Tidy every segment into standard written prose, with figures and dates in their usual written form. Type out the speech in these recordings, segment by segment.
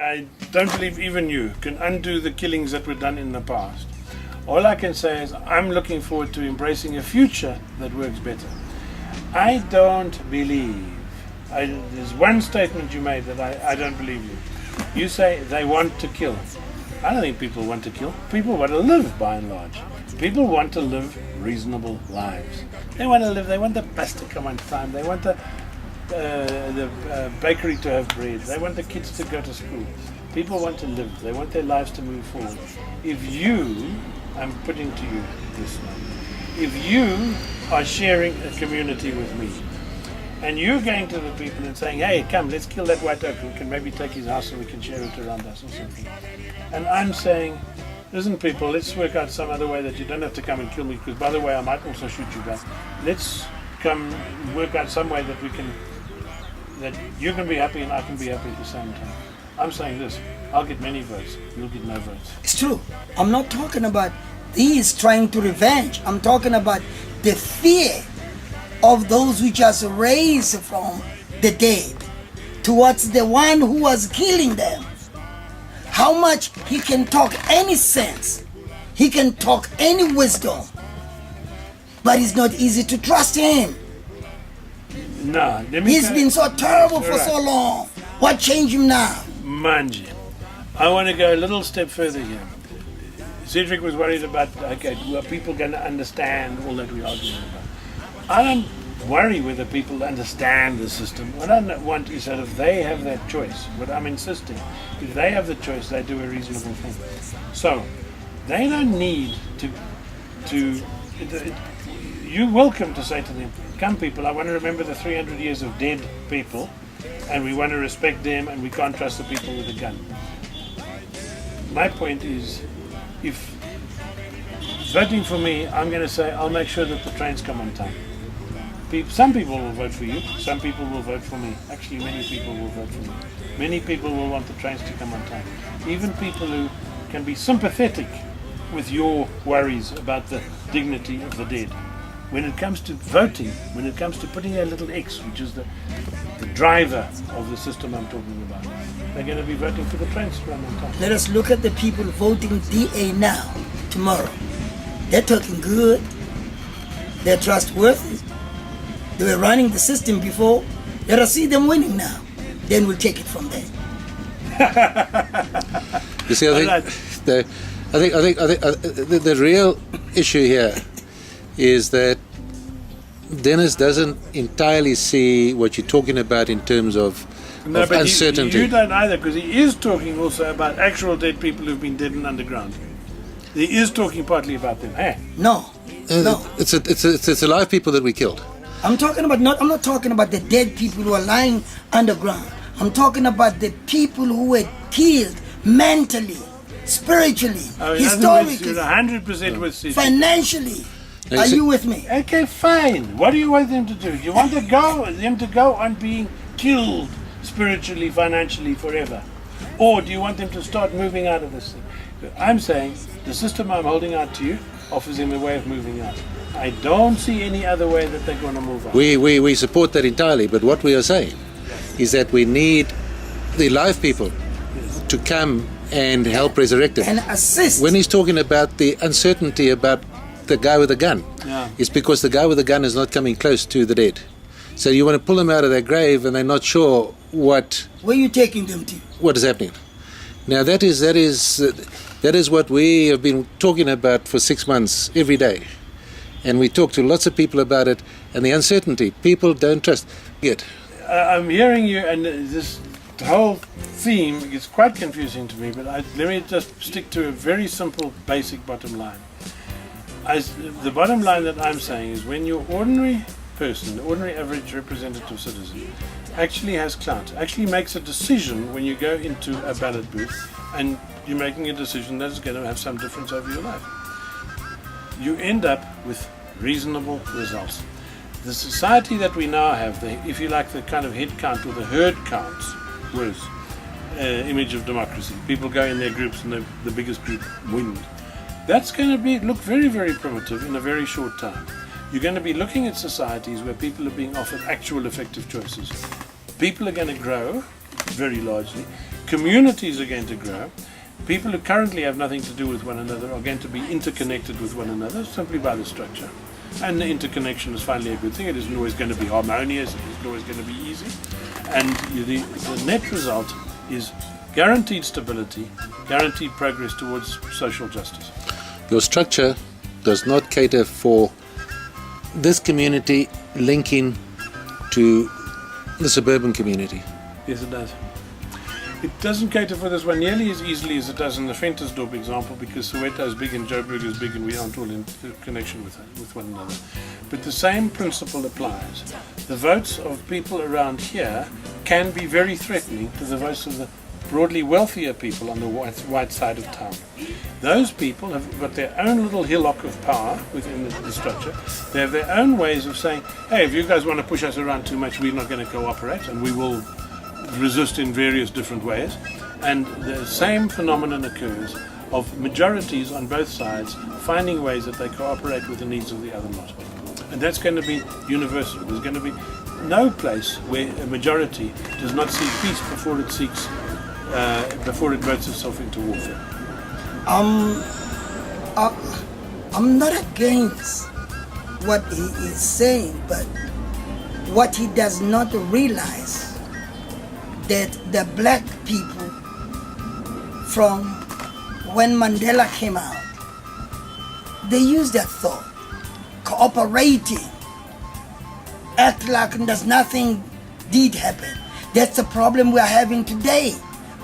I don't believe even you can undo the killings that were done in the past. All I can say is I'm looking forward to embracing a future that works better. I don't believe, there's one statement you made that I don't believe you. You say they want to kill. I don't think people want to kill. People want to live, by and large. People want to live reasonable lives. They want to live, they want the bus to come on time, they want the bakery to have bread, they want the kids to go to school. People want to live, they want their lives to move forward. If you, I'm putting to you this one, if you are sharing a community with me, and you're going to the people and saying, hey, come, let's kill that white oak, we can maybe take his house and we can share it around us or something. And I'm saying, listen people, let's work out some other way that you don't have to come and kill me, because by the way, I might also shoot you back. Let's come work out some way that we can, that you can be happy and I can be happy at the same time. I'm saying this, I'll get many votes, you'll get no votes. It's true. I'm not talking about these trying to revenge. I'm talking about the fear of those which are raised from the dead towards the one who was killing them. How much he can talk any sense, he can talk any wisdom, but it's not easy to trust him. No, he's been so terrible for so long. What changed him now? Manji, I want to go a little step further here. Cedric was worried about, okay, are people going to understand all that we're arguing about? I don't worry whether people understand the system. What I want is that if they have that choice, what I'm insisting, if they have the choice, they do a reasonable thing. So, they don't need you're welcome to say to them, come people, I want to remember the 300 years of dead people, and we want to respect them, and we can't trust the people with a gun. My point is, if voting for me, I'm going to say, I'll make sure that the trains come on time. Some people will vote for you, some people will vote for me. Actually, many people will vote for me. Many people will want the trains to come on time. Even people who can be sympathetic with your worries about the dignity of the dead. When it comes to voting, when it comes to putting a little X, which is the driver of the system I'm talking about, they're going to be voting for the trains to run on time. Let us look at the people voting DA now, tomorrow. They're talking good, they're trustworthy, they were running the system before. Let us see them winning now. Then we'll take it from there. You see, I think the real issue here is that Dennis doesn't entirely see what you're talking about in terms of uncertainty. You don't either, because he is talking also about actual dead people who've been dead and underground. He is talking partly about them. Hey? No. It's alive people that we killed. I'm not talking about the dead people who are lying underground. I'm talking about the people who were killed mentally, spiritually, historically, you're 100% with Cedric. Financially. Are you with me? Okay, fine. What do you want them to do? You want them to go on being killed spiritually, financially, forever? Or do you want them to start moving out of this thing? I'm saying the system I'm holding out to you offers them a way of moving out. I don't see any other way that they're going to move on. We support that entirely, but what we are saying is that we need the live people to come and help resurrect it. And assist. When he's talking about the uncertainty about the guy with the gun, it's because the guy with the gun is not coming close to the dead. So you want to pull them out of their grave and they're not sure what... Where are you taking them to? What is happening. Now that is what we have been talking about for 6 months every day. And we talk to lots of people about it, and the uncertainty, people don't trust it. I'm hearing you, and this whole theme is quite confusing to me, but let me just stick to a very simple, basic bottom line. The bottom line that I'm saying is when your ordinary person, the ordinary average representative citizen, actually has clout, actually makes a decision when you go into a ballot booth, and you're making a decision that is going to have some difference over your life, you end up with reasonable results. The society that we now have, if you like, the kind of head count or the herd counts, was image of democracy. People go in their groups and the biggest group wins. That's going to look very, very primitive in a very short time. You're going to be looking at societies where people are being offered actual effective choices. People are going to grow very largely. communities are going to grow. People who currently have nothing to do with one another are going to be interconnected with one another simply by the structure. And the interconnection is finally a good thing. It isn't always going to be harmonious, it isn't always going to be easy. And the net result is guaranteed stability, guaranteed progress towards social justice. Your structure does not cater for this community linking to the suburban community. Yes, it does. It doesn't cater for this one nearly as easily as it does in the Ventersdorp example, because Soweto is big and Joburg is big and we aren't all in connection with one another. But the same principle applies. The votes of people around here can be very threatening to the votes of the broadly wealthier people on the white side of town. Those people have got their own little hillock of power within the structure. They have their own ways of saying, hey, if you guys want to push us around too much, we're not going to cooperate, and we will resist in various different ways. And the same phenomenon occurs of majorities on both sides finding ways that they cooperate with the needs of the other lot. And that's going to be universal. There's going to be no place where a majority does not seek peace before it seeks before it votes itself into warfare. I'm not against what he is saying, but what he does not realize that the black people from when Mandela came out, they used that thought, cooperating, act like there's nothing did happen. That's the problem we are having today.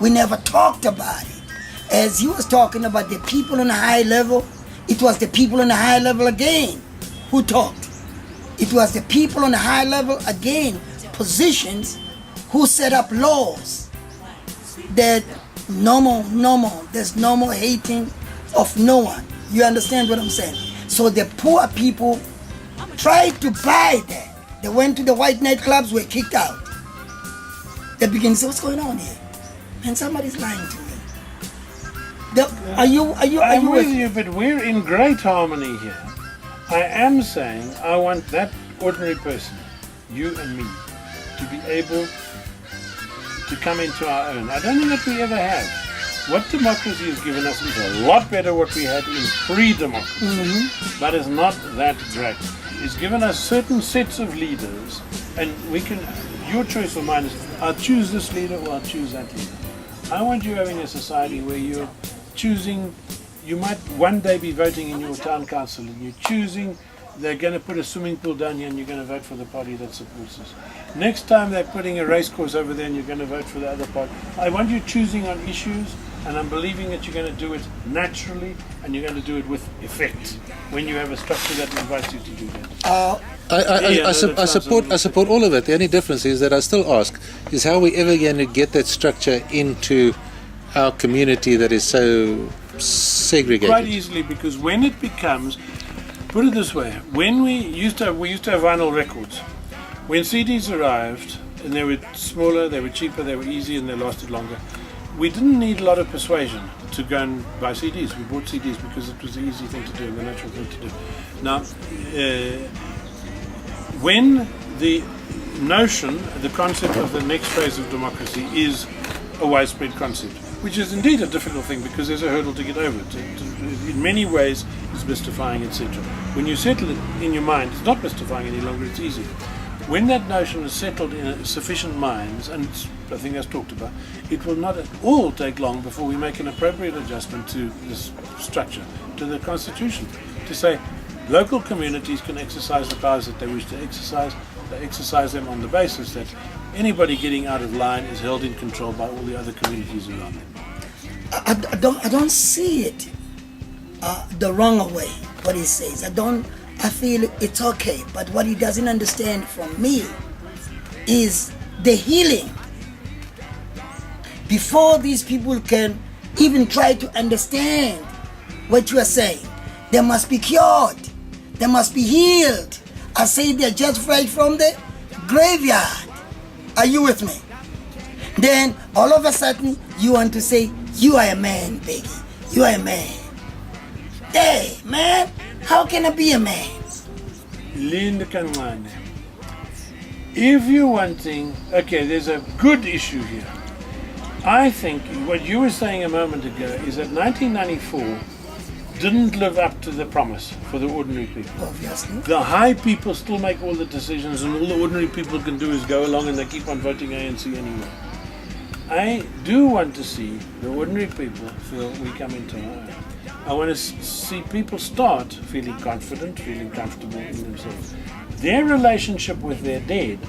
We never talked about it. As he was talking about the people on a high level, it was the people on a high level again who talked. It was the people on a high level again, positions, who set up laws that no more, there's no more hating of no one. You understand what I'm saying? So the poor people tried to buy that. They went to the white nightclubs, were kicked out. They began to say, what's going on here? Man, somebody's lying to me. Are you I'm with you, but we're in great harmony here. I am saying I want that ordinary person, you and me, to be able to come into our own. I don't think that we ever have. What democracy has given us is a lot better what we had in pre-democracy, but it's not that great. It's given us certain sets of leaders, and we can, your choice or mine is, I'll choose this leader or I'll choose that leader. I want you having a society where you're choosing, you might one day be voting in your town council and you're choosing, they're going to put a swimming pool down here and you're going to vote for the party that supports us. Next time they're putting a race course over there and you're going to vote for the other party. I want you choosing on issues, and I'm believing that you're going to do it naturally and you're going to do it with effect when you have a structure that invites you to do that. I support all of it. The only difference is that I still ask, is how are we ever going to get that structure into our community that is so segregated? Quite easily, because when it becomes, put it this way, when we used to have vinyl records. When CDs arrived, and they were smaller, they were cheaper, they were easy, and they lasted longer, we didn't need a lot of persuasion to go and buy CDs. We bought CDs because it was the easy thing to do, the natural thing to do. Now, when the notion, the concept of the next phase of democracy is a widespread concept, which is indeed a difficult thing because there's a hurdle to get over. In many ways, it's mystifying, etc. When you settle it in your mind, it's not mystifying any longer, it's easy. When that notion is settled in sufficient minds, and I think that's talked about, it will not at all take long before we make an appropriate adjustment to this structure, to the Constitution, to say local communities can exercise the powers that they wish to exercise. They exercise them on the basis that anybody getting out of line is held in control by all the other communities around them. I don't see it the wrong way, what he says. I feel it's okay, but what he doesn't understand from me is the healing. Before these people can even try to understand what you are saying, they must be cured, they must be healed. I say they're just right from the graveyard. Are you with me? Then all of a sudden you want to say, you are a man, Biggie. You are a man. Hey, man, how can I be a man? Linda Kanwane. If you're wanting, okay, there's a good issue here. I think what you were saying a moment ago is that 1994 didn't live up to the promise for the ordinary people. Obviously. The high people still make all the decisions, and all the ordinary people can do is go along and they keep on voting ANC anyway. I do want to see the ordinary people feel we come into our own. I want to see people start feeling confident, feeling comfortable in themselves. Their relationship with their dead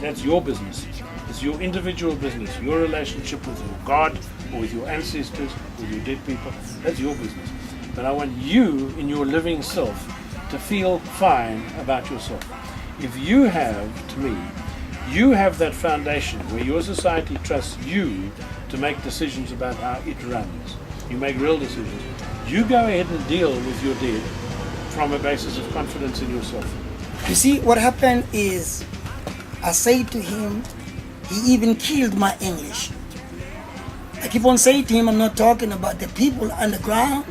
that's your business. It's your individual business. Your relationship with your God or with your ancestors, with your dead people, that's your business. But I want you in your living self to feel fine about yourself. If you have, to me, you have that foundation where your society trusts you to make decisions about how it runs. You make real decisions. You go ahead and deal with your dead from a basis of confidence in yourself. You see, what happened is, I say to him, he even killed my English. I keep on saying to him, I'm not talking about the people underground.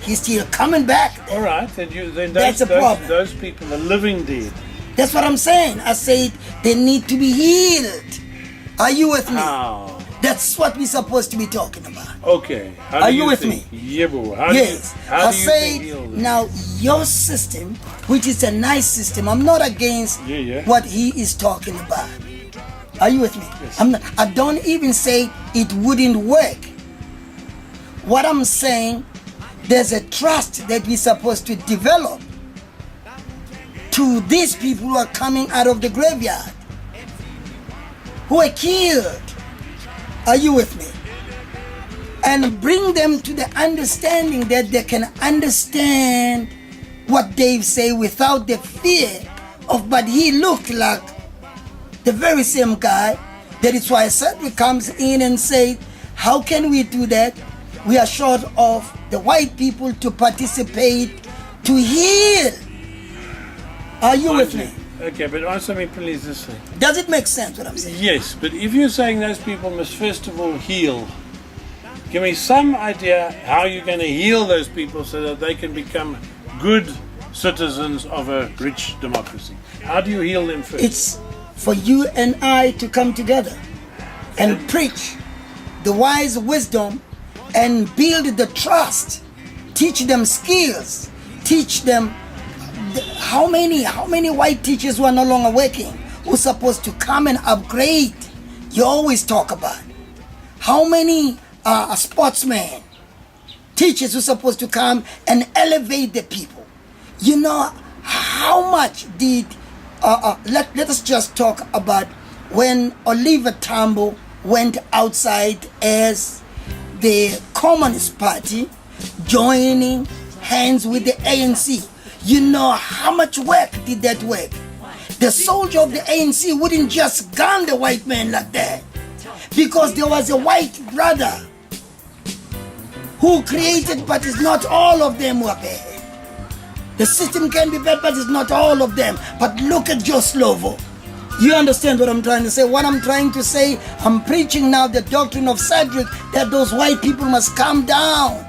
He's still coming back. All right, then That's a problem. Those people are living dead. That's what I'm saying. I said they need to be healed. Are you with me? How? That's what we're supposed to be talking about. Okay. How Are do you with think? me? Yeah, boo. Yes. How I do you said, think heal them? now your system, which is a nice system, I'm not against Yeah. what he is talking about. Are you with me? Yes. I don't even say it wouldn't work. What I'm saying, there's a trust that we're supposed to develop to these people who are coming out of the graveyard, who are killed. Are you with me? And bring them to the understanding that they can understand what they say without the fear of, but he looked like the very same guy. That is why Cedric comes in and says, how can we do that? We are short of the white people to participate, to heal. Are you with me? Okay, but answer me please this way. Does it make sense what I'm saying? Yes, but if you're saying those people must first of all heal, give me some idea how you're going to heal those people so that they can become good citizens of a rich democracy. How do you heal them first? It's for you and I to come together and preach the wise wisdom and build the trust, teach them skills, teach them how many white teachers who are no longer working, who are supposed to come and upgrade. You always talk about how many sportsmen, teachers who are supposed to come and elevate the people. You know how much did let us just talk about when Oliver Tambo went outside as the Communist Party, joining hands with the ANC. You know how much work did that work? The soldier of the ANC wouldn't just gun the white man like that, because there was a white brother who created, but it's not all of them were bad. The system can be bad, but it's not all of them. But look at Joe Slovo. You understand what I'm trying to say? What I'm trying to say, I'm preaching now the doctrine of Cedric, that those white people must calm down.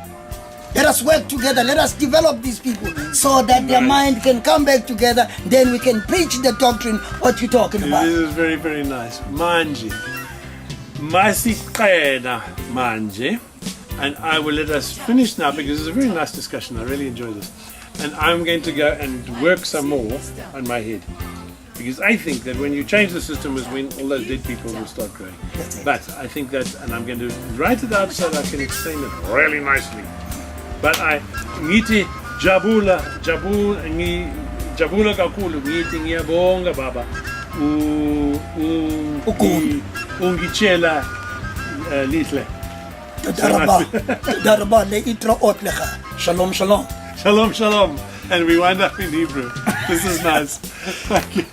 Let us work together. Let us develop these people so that their mind can come back together. Then we can preach the doctrine, what you're talking about. This is very, very nice. Manje. Masiqena manje. And I will let us finish now because it's a very nice discussion. I really enjoy this. And I'm going to go and work some more on my head. Because I think that when you change the system is when all those dead people will start growing. But I think that, and I'm going to write it out so that I can explain it really nicely. But ngithi jabula kakhulu ngithi ngiyabonga baba ungitshela lihle. Daraba le itra otlecha. Shalom, shalom. Shalom, shalom. And we wind up in Hebrew. This is nice. Thank you.